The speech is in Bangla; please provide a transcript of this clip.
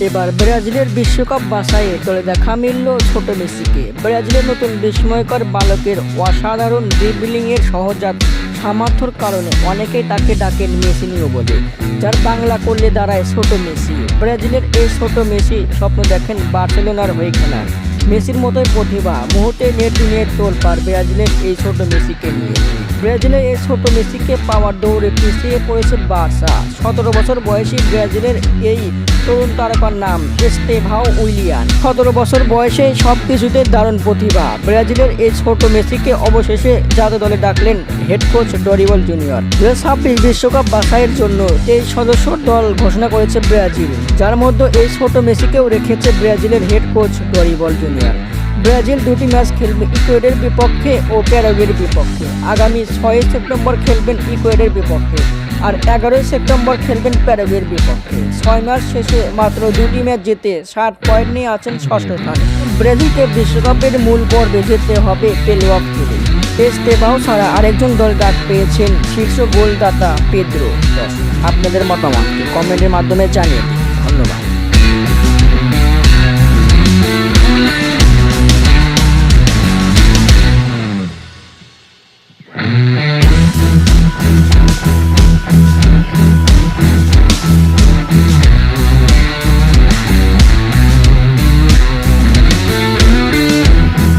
এবার ব্রাজিলের বিশ্বকাপ বাছাইয়ে দলে দেখা মিলল ছোট মেসিকে। ব্রাজিলের নতুন বিস্ময়কর বালকের অসাধারণ ড্রিবলিংয়ের সহজাত সামর্থ্যের কারণে অনেকেই তাকে ডাকেন মেসিনিও বলে, যার বাংলা করলে দাঁড়ায় ছোট মেসি। ব্রাজিলের এই ছোট মেসি স্বপ্ন দেখেন বার্সেলোনার হয়ে খেলার। মেসির মতোই প্রতিভা, মুহূর্তে নেট দুনিয়ে তোলপাড় ব্রাজিলের এই ছোট মেসিকে নিয়ে। ব্রাজিলের এই ছোট মেসিকে পাওয়ার দৌড়ে পিছিয়ে পড়েছে বার্সা। 17 বছর বয়সী ব্রাজিলের এই তরুণ তারকার নাম এস্তেভাও উইলিয়ান। 17 বছর বয়সে সব কিছুতে দারুণ প্রতিভা। ব্রাজিলের এই ছোট মেসিকে অবশেষে জাতীয় দলে ডাকলেন হেড কোচ ডরিবল জুনিয়র। 2026 বিশ্বকাপ বাছাইয়ের জন্য 23 সদস্যর দল ঘোষণা করেছে ব্রাজিল, যার মধ্যে এই ছোট মেসিকেও রেখেছে ব্রাজিলের head coach Dorival junior. Brazil দুটি ম্যাচ খেলবে ইকুয়েডরের বিপক্ষে ও প্যারাগুয়ের বিপক্ষে। আগামী 6 সেপ্টেম্বর খেলবেন ইকুয়েডরের বিপক্ষে আর 11 সেপ্টেম্বর খেলবেন প্যারাগুয়ের বিপক্ষে। 6 ম্যাচ শেষে মাত্র 2টি ম্যাচ জিতে 60 পয়েন্ট নিয়ে আছেন ষষ্ঠ স্থানে। ব্রাজিলকে বিশ্বকাপের মূল পর্বে যেতে হবে প্লে অফ খেলে। এস্তেভাও ছাড়া আরেকজন দল ডাক পেয়েছেন শীর্ষ গোলদাতা পেদ্রো। আপনাদের মতামতকে কমেন্টের মাধ্যমে জানিয়ে দিন। ধন্যবাদ।